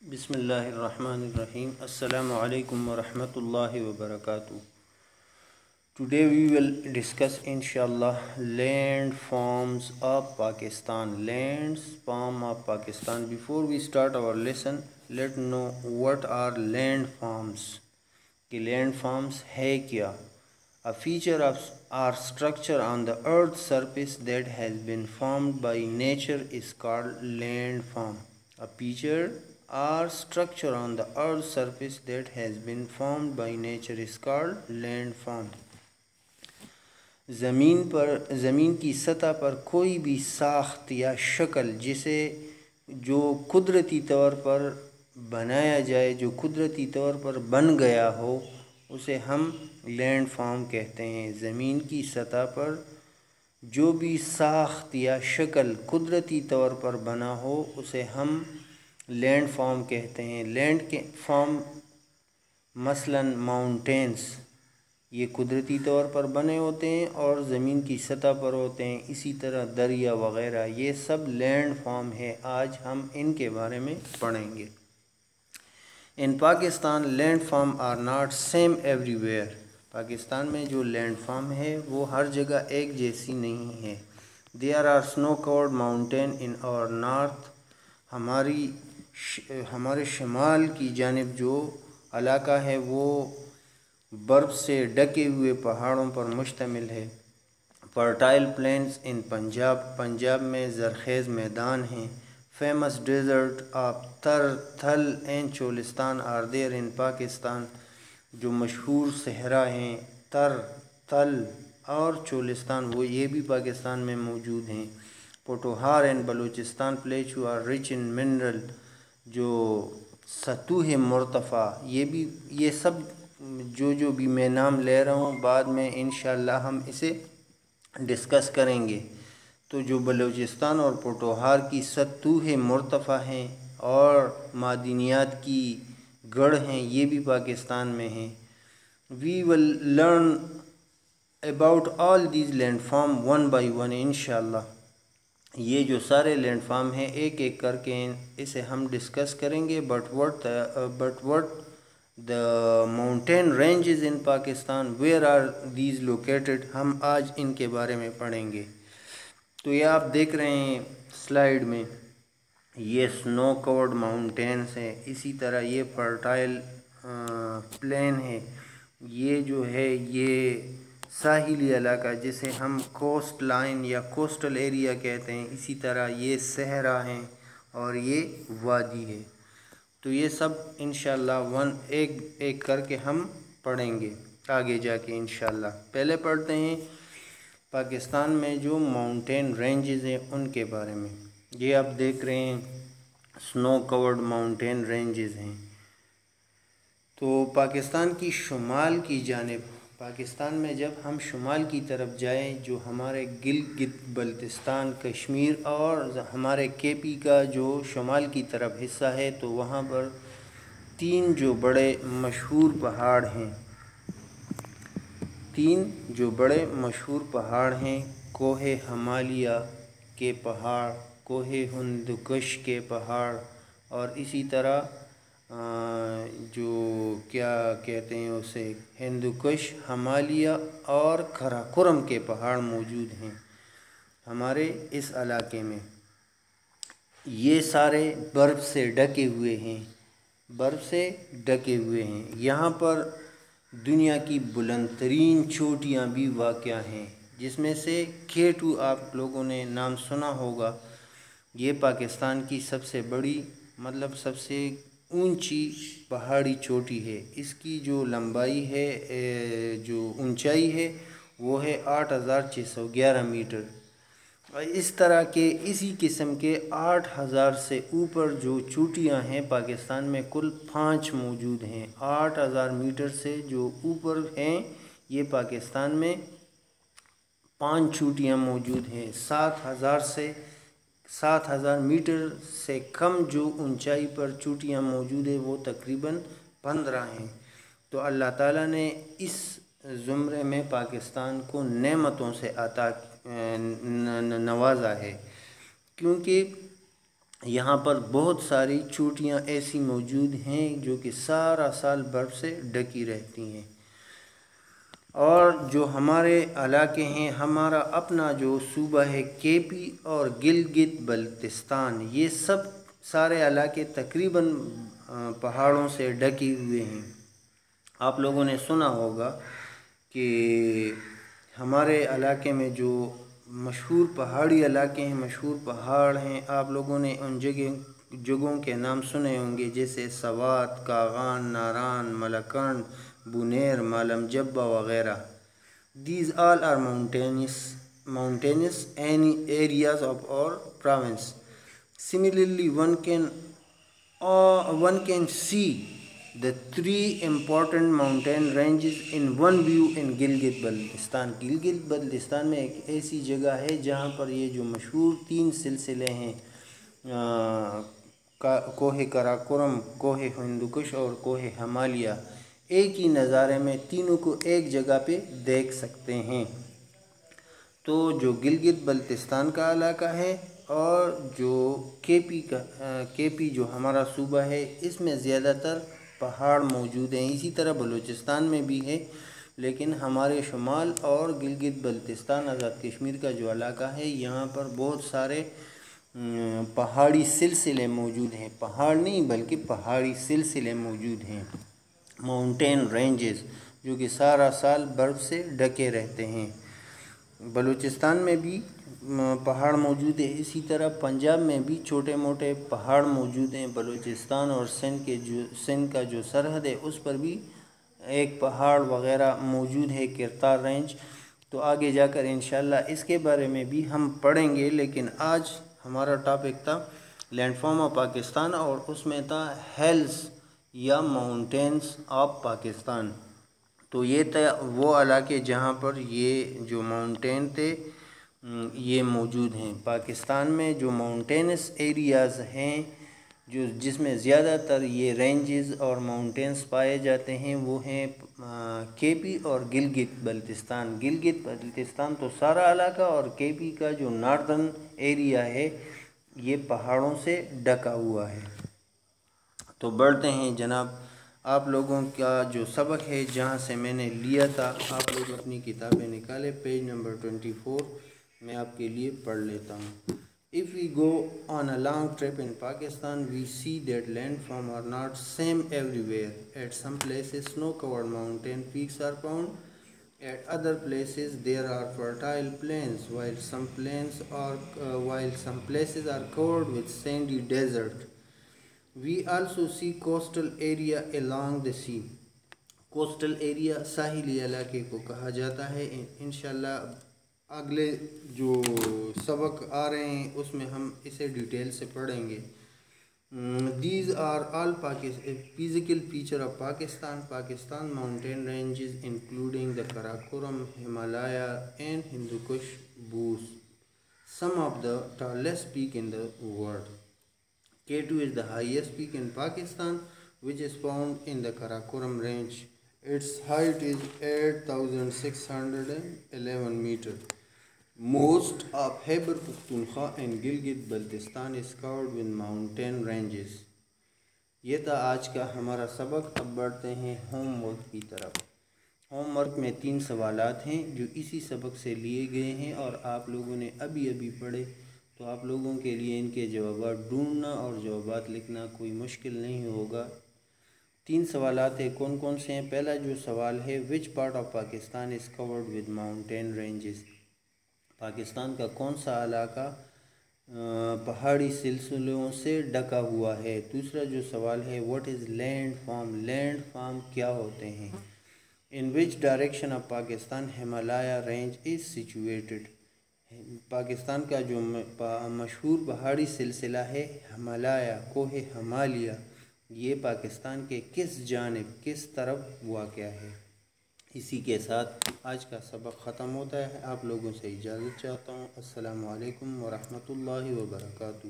بسم اللہ الرحمن الرحیم. السلام علیکم ورحمۃ اللہ وبرکاتہ. Today we will discuss inshallah landforms of Pakistan. Landform of Pakistan. Before we start our lesson, let's know what are landforms. کہ landforms ہے کیا؟ A feature of or structure on the earth's surface that has been formed by nature is called landform. A feature or structure on the earth's surface that has been formed by nature is called landform. زمین کی سطح پر کوئی بھی ساخت یا شکل جو قدرتی طور پر بنایا جائے، جو قدرتی طور پر بن گیا ہو، اسے ہم لینڈ فارم کہتے ہیں. زمین کی سطح پر جو بھی ساخت یا شکل قدرتی طور پر بنا ہو اسے ہم لینڈ فارم کہتے ہیں. لینڈ کے فارم مثلاً ماؤنٹینس، یہ قدرتی طور پر بنے ہوتے ہیں اور زمین کی سطح پر ہوتے ہیں. اسی طرح دریا وغیرہ، یہ سب لینڈ فارم ہے. آج ہم ان کے بارے میں پڑھیں گے. In Pakistan land form are not same everywhere. Pakistan میں جو لینڈ فارم ہے وہ ہر جگہ ایک جیسی نہیں ہے. دیر آر سنو کورڈ ماؤنٹین ان اور نارتھ. ہمارے شمال کی جانب جو علاقہ ہے وہ برف سے ڈھکے ہوئے پہاڑوں پر مشتمل ہے. فرٹائل پلینز ان پنجاب میں زرخیز میدان ہیں. Famous desert of Thal and Cholistan are there in Pakistan. جو مشہور صحرا ہیں تھل اور چولستان، وہ یہ بھی پاکستان میں موجود ہیں. Potohar and Balochistan plateau are rich in mineral. جو سطوح مرتفع، یہ سب جو بھی میں نام لے رہا ہوں بعد میں انشاءاللہ ہم اسے ڈسکس کریں گے. تو جو بلوچستان اور پوٹوہار کی سطوح مرتفع ہیں اور معدنیات کی گڑھ ہیں، یہ بھی پاکستان میں ہیں. We will learn about all these land form one by one انشاءاللہ. یہ جو سارے لینڈ فارم ہیں ایک ایک کر کے اسے ہم ڈسکس کریں گے. But what the mountain ranges in Pakistan, where are these located, ہم آج ان کے بارے میں پڑھیں گے. تو یہ آپ دیکھ رہے ہیں سلائیڈ میں، یہ سنو کورڈ ماؤنٹینس ہیں. اسی طرح یہ فرٹائل پلین ہے. یہ جو ہے یہ ساحلی علاقہ جسے ہم کوسٹ لائن یا کوسٹل ایریا کہتے ہیں. اسی طرح یہ صحرا ہیں اور یہ وادی ہے. تو یہ سب انشاءاللہ ایک ایک کر کے ہم پڑھیں گے آگے جا کے انشاءاللہ. پہلے پڑھتے ہیں پاکستان میں جو ماؤنٹین رینجز ہیں ان کے بارے میں. یہ آپ دیکھ رہے ہیں سنو کورڈ ماؤنٹین رینجز ہیں. تو پاکستان کی شمال کی جانب، پاکستان میں جب ہم شمال کی طرف جائیں، جو ہمارے گلگت بلتستان، کشمیر اور ہمارے کے پی کا جو شمال کی طرف حصہ ہے، تو وہاں پر تین جو بڑے مشہور پہاڑ ہیں، کوہ ہمالیہ کے پہاڑ، کوہ ہندوکش کے پہاڑ، اور اسی طرح جو کیا کہتے ہیں اسے ہندوکش، ہمالیہ اور قراقرم کے پہاڑ موجود ہیں ہمارے اس علاقے میں. یہ سارے برف سے ڈھکے ہوئے ہیں. یہاں پر دنیا کی بلند ترین چوٹیاں بھی واقع ہیں، جس میں سے K2 آپ لوگوں نے نام سنا ہوگا. یہ پاکستان کی سب سے بڑی، سب سے اونچی پہاڑی چوٹی ہے. اس کی جو لمبائی ہے، جو اونچائی ہے، وہ ہے 8611 میٹر. اس طرح کے اسی قسم کے 8000 سے اوپر جو چوٹیاں ہیں پاکستان میں کل 5 موجود ہیں. 8000 میٹر سے جو اوپر ہیں یہ پاکستان میں 5 چوٹیاں موجود ہیں. 7000 میٹر سے کم جو اونچائی پر چوٹیاں موجود ہیں وہ تقریباً 15 ہیں. تو اللہ تعالیٰ نے اس زمرے میں پاکستان کو نعمتوں سے نوازا ہے، کیونکہ یہاں پر بہت ساری چوٹیاں ایسی موجود ہیں جو کہ سارا سال برف سے ڈکی رہتی ہیں۔ اور جو ہمارے علاقے ہیں، ہمارا اپنا جو صوبہ ہے کے پی اور گلگت بلتستان، یہ سب سارے علاقے تقریباً پہاڑوں سے ڈکے ہوئے ہیں۔ آپ لوگوں نے سنا ہوگا کہ ہمارے علاقے میں جو مشہور پہاڑی علاقے ہیں، مشہور پہاڑ ہیں، آپ لوگوں نے ان جگہوں کے نام سنے ہوں گے، جیسے سوات، کاغان، ناران، ملکنڈ، بونیر، مالم جبہ وغیرہ۔ These all are mountainous areas of our province. Similarly, one can see the three important mountain ranges in one view in Gilgit Baltistan. Gilgit Baltistan میں ایک ایسی جگہ ہے جہاں پر یہ جو مشہور 3 سلسلے ہیں، کوہ قراقرم، کوہ ہندوکش اور کوہ ہمالیہ، ایک ہی نظارے میں تینوں کو ایک جگہ پہ دیکھ سکتے ہیں۔ تو جو گلگت بلتستان کا علاقہ ہے اور جو کے پی جو ہمارا صوبہ ہے، اس میں زیادہ تر پہاڑ موجود ہیں۔ اسی طرح بلوچستان میں بھی ہے، لیکن ہمارے شمال اور گلگت بلتستان آزاد کشمیر کا جو علاقہ ہے، یہاں پر بہت سارے پہاڑی سلسلے موجود ہیں۔ پہاڑ نہیں بلکہ پہاڑی سلسلے موجود ہیں، ماؤنٹین رینجز، جو کہ سارا سال برف سے ڈکے رہتے ہیں۔ بلوچستان میں بھی پہاڑ موجود ہے، اسی طرح پنجاب میں بھی چھوٹے موٹے پہاڑ موجود ہیں۔ بلوچستان اور سندھ کا جو سرحد ہے، اس پر بھی ایک پہاڑ وغیرہ موجود ہے، کرتار رینج۔ تو آگے جا کر انشاءاللہ اس کے بارے میں بھی ہم پڑھیں گے، لیکن آج ہمارا ٹاپک تھا لینڈ فارم آف پاکستان، اور اس میں تھا ہیلز یا ماؤنٹینز آف پاکستان۔ تو یہ تھا وہ علاقے جہاں پر یہ جو ماؤنٹین تھے یہ موجود ہیں۔ پاکستان میں جو ماؤنٹینس ایریاز ہیں، جس میں زیادہ تر یہ رینجز اور ماؤنٹینز پائے جاتے ہیں، وہ ہیں کے پی اور گلگت بلتستان۔ گلگت بلتستان تو سارا علاقہ، اور کے پی کا جو ناردرن ایریا ہے یہ پہاڑوں سے ڈکا ہوا ہے۔ تو بڑھتے ہیں جناب، آپ لوگوں کا جو سبق ہے جہاں سے میں نے لیا تھا، آپ لوگ اپنی کتابیں نکالیں، پیج نمبر 24 میں آپ کے لیے پڑھ لیتا ہوں۔ If we go on a long trip in Pakistan, we see that landforms are not same everywhere. At some places, snow-covered mountain peaks are found. At other places, there are fertile plains, while some places are covered with sandy desert. We also see coastal area along the sea. Coastal area ساحلی علاقے کو کہا جاتا ہے۔ انشاءاللہ اگلے جو سبق آ رہے ہیں اس میں ہم اسے ڈیٹیل سے پڑھیں گے۔ These are all physical features of Pakistan mountain ranges including the Karakoram, Himalaya and Hindu Kush boasts some of the tallest peaks in the world. K2 is the highest peak in Pakistan, which is found in the Karakoram range. Its height is 8,611 meters. Most of Khyber Pakhtunkhwa and Gilgit Baltistan is covered with mountain ranges. یہ تھا آج کا ہمارا سبق۔ اب بڑھتے ہیں home work کی طرف۔ ہوم ورک میں 3 سوالات ہیں جو اسی سبق سے لیے گئے ہیں اور آپ لوگوں نے ابھی پڑھے، تو آپ لوگوں کے لیے ان کے جوابات ڈھونڈنا اور جوابات لکھنا کوئی مشکل نہیں ہوگا۔ 3 سوالات ہیں، کون کون سے ہیں؟ پہلا جو سوال ہے، which part of Pakistan is chord with mountain ranges? Pakistan کا کون سا علاقہ پہاڑی سلسلوں سے ڈکا ہوا ہے؟ دوسرا جو سوال ہے، what is landform? Landform کیا ہوتے ہیں؟ In which direction of Pakistan Himalaya range is situated? Pakistan کا جو مشہور پہاڑی سلسلہ ہے ہمالیہ، کوہ ہمالیہ، یہ پاکستان کے کس جانب، کس طرف واقع ہے؟ اسی کے ساتھ آج کا سبق ختم ہوتا ہے۔ آپ لوگوں سے اجازت چاہتا ہوں۔ السلام علیکم ورحمۃ اللہ وبرکاتہ۔